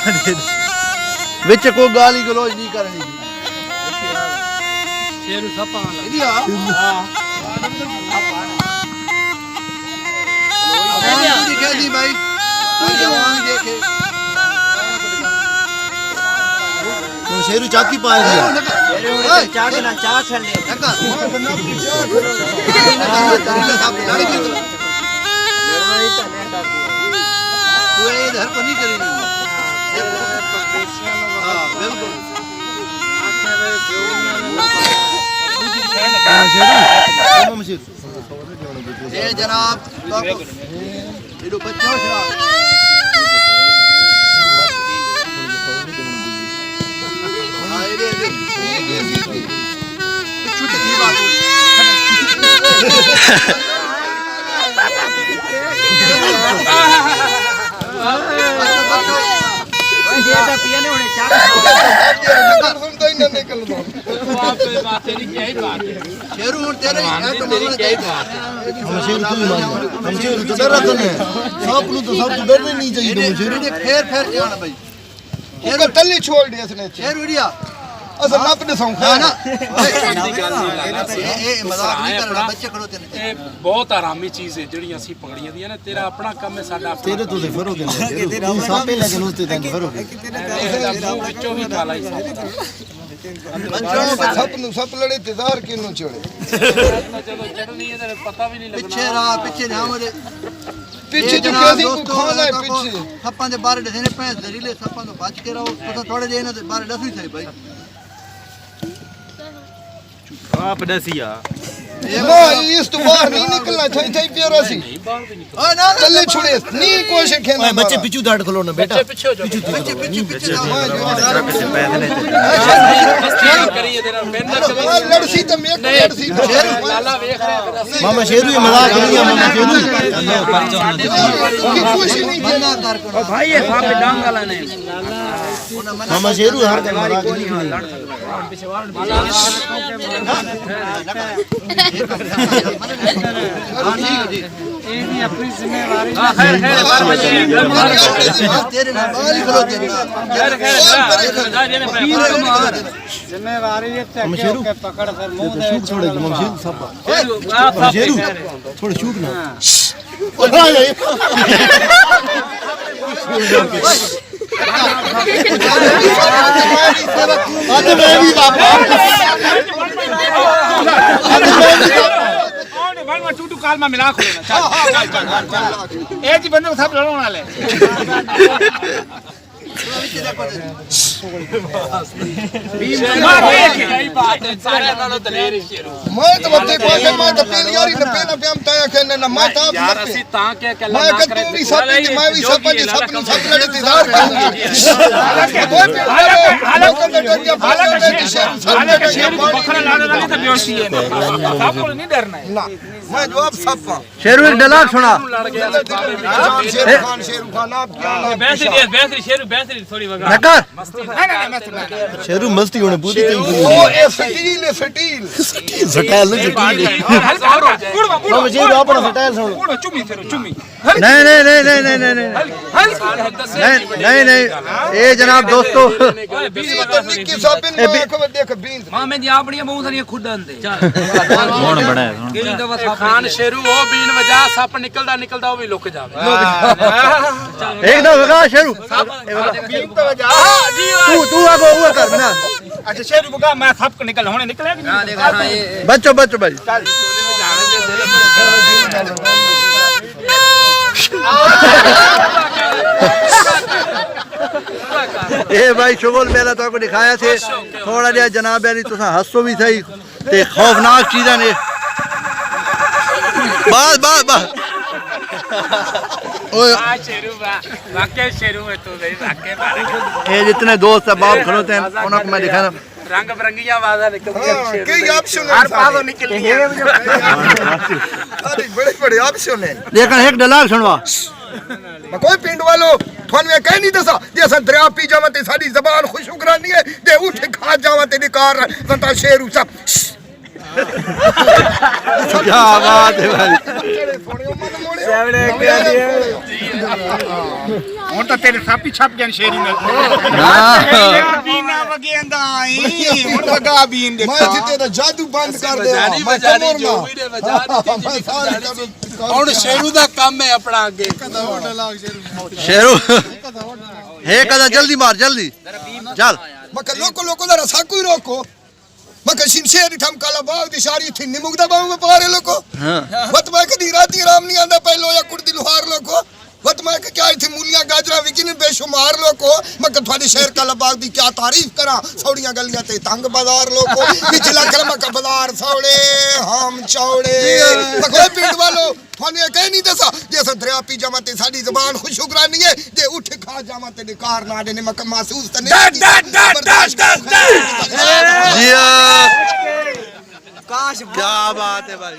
विच कोई गाली गलोच नहीं करनी शेरू सपा दी भाई देखे शेरू चाकी पाए चाक ना चाक कर ले तू इधर को नहीं करेगी हां बिल्कुल ये जनाब ये बच्चों से छोड़ दिया असल नप दसों खाना ए मजाक नहीं करना बच्चे खड़ोते ने बहुत आरामी चीज है जड़ी ਅਸੀਂ ਪਕੜੀਆਂ ਦੀਆਂ ਨੇ ਤੇਰਾ ਆਪਣਾ ਕੰਮ ਹੈ ਸਾਡਾ ਤੇਰੇ ਤੋਂ ਫਰਕ ਹੈ ਤੂੰ ਸਾਪੇ ਲੇਕਿਨ ਉਸ ਤੇ ਫਰਕ ਹੈ ਵਿੱਚੋਂ ਵੀ ਕਾਲਾ ਹੀ ਬੱਚੋਂ ਸੱਪ ਨੂੰ ਸੱਪ ਲੜੇ ਇੰਤਜ਼ਾਰ ਕਿਨੂੰ ਛੋੜੇ ਚਲੋ ਚੜਨੀ ਹੈ ਤੇ ਪਤਾ ਵੀ ਨਹੀਂ ਲੱਗਣਾ ਪਿੱਛੇ ਰਾ ਪਿੱਛੇ ਨਾ ਮਰੇ ਪਿੱਛੇ ਜੁਕੇ ਸੀ ਕੋ ਖਾਣਾ ਹੈ ਪਿੱਛੇ ਸੱਪਾਂ ਦੇ ਬਾਰੇ ਦੱਸਣੇ ਪੈਸ ਜ਼ਰੀਲੇ ਸੱਪਾਂ ਤੋਂ ਬਚ ਕੇ ਰਹੋ ਪਤਾ ਥੋੜੇ ਜੇ ਇਹਨਾਂ ਦੇ ਬਾਰੇ ਦੱਸੀ ਸਹੀ ਭਾਈ आप दसिया ना इस तो बाहर नहीं निकलना चाहिए प्यारा सी हां ना चले छोड़े नहीं कोशिश खेलना बच्चे पीछू दाड़ खलो ना बेटा पीछे हो जाओ पीछे करिए तेरा बेंदा चले लड़सी तो मैं लड़सी लाला देख रहे मामा शेरू ही मजाक नहीं है मामा शेरू की कोशिश नहीं खेलना कर भाई ये सांप डांग वाला ने मामा शेरू हर दिन मजाक नहीं अपनी जिम्मेवारी जिम्मेवारी पकड़ कर मुंह थोड़ा शूट ना टू काल में मिला खोलना ए जी बंदे सब लड़ने वाले मैं तो बच्चे को मैं तो पहली यारी न पहना पे हम ताया खेलने न मैं तो यार ਅਸੀਂ ਤਾਂ ਕਿ ਕੱਲਾ मैं कि तू भी सब की मैं भी सब की सब नु सब लड़े इंतजार हालांकि शेर बखरा लाने वाली तो बेहोशी है सब को नहीं डरना है ना मैं जवाब सब शेरू एक डायलॉग सुना शेरू खान आप क्या बेहतरी शेरू बेहतरी थोड़ी वगा नकर शेरू मस्ती होने पूरी ओ ए सटील सटाइल नहीं सटील हल्का और हो जाए मामा शेरू अपना सटाइल सुन उड़ो चुमी तेरो चुमी नहीं नहीं नहीं नहीं नहीं नहीं नहीं नहीं ये जनाब दोस्तों निक्की साहब ने देख बींद मां में आपड़ियां बहुत सारी खुडन दे चल कौन बड़ा है खान शेरू वो बीन वजा सप निकलदा वो भी लुक जावे एकदम लगा शेरू बीन तो वजा तू आगो वो कर ना अच्छा शेरू बगा मैं सप निकल होने निकले कि नहीं देखा हां ये बच्चों भाई चल ए भाई शुगल मेला तो को दिखाया थे थोड़ा जिहा जनाब यानी तुसा हंसो भी सही ते खौफनाक चीज़ां ने बस ओए शेरू वाकई शेरू है तू नहीं वाकई मारे ये जितने दोस्त है बाप खड़ोते हैं उनको मैं दिखाना रंग बिरंगियां आवाज़ निकलती है कई ऑप्शन हर पासों निकली है अरे बड़े ऑप्शन है लेकिन एक डायलॉग सुनवा कोई पिंड वालों थोन में कह नहीं दसा जैसा दरिया पी जावा ते साडी जबान खुशुकरानी है जे उठ खा जावा ते निकार संता शेरू सब क्या बात है भाई ਹੁਣ ਤਾਂ ਤੇਰੇ ਸੱਪ ਹੀ ਛੱਪ ਗਏ ਸ਼ੇਰੀ ਨਾਲ हाँ ਬੀਨਾ ਵਗੇਂਦਾ ਆਈ ਹੁਣ ਵਗਾ ਬੀਨ ਦੇ ਮੈਂ ਜਿੱਤੇ ਦਾ ਜਾਦੂ ਬੰਦ ਕਰ ਦੇ ਮੈਂ ਬਜਾਰੀ ਜੋ ਵੀ ਨੇ ਹੁਣ ਸ਼ੇਰੂ ਦਾ ਕੰਮ ਹੈ ਆਪਣਾ ਅੱਗੇ शेरू हे कदा जल्दी मार जल्दी चल मक लोको दा साकू ही रोको मक शिमशेर ठम काला बाग दी शारी थी निमुगदा बाग में पारे लोको हाँ वत मैं कदी राती आराम नहीं आंदा पहलो या कुर्ती लोहार लोको वत मैं क्या थी मूलियां गाजरा विकिन बेशुमार लोको मक थाडे शहर काला बाग दी क्या तारीफ करा सौड़ियां गलियां ते तंग बाजार लोको पिछला कर मक बाजार सौड़े हम चौड़े मक पिंड वालो थाने कह नहीं दसा जे अस दरिया पी जावा ते साडी जुबान खुशुगरानी है जे उठ खा जावा ते निकार ना देने मक महसूस त नहीं जिया क्या बात है भाई।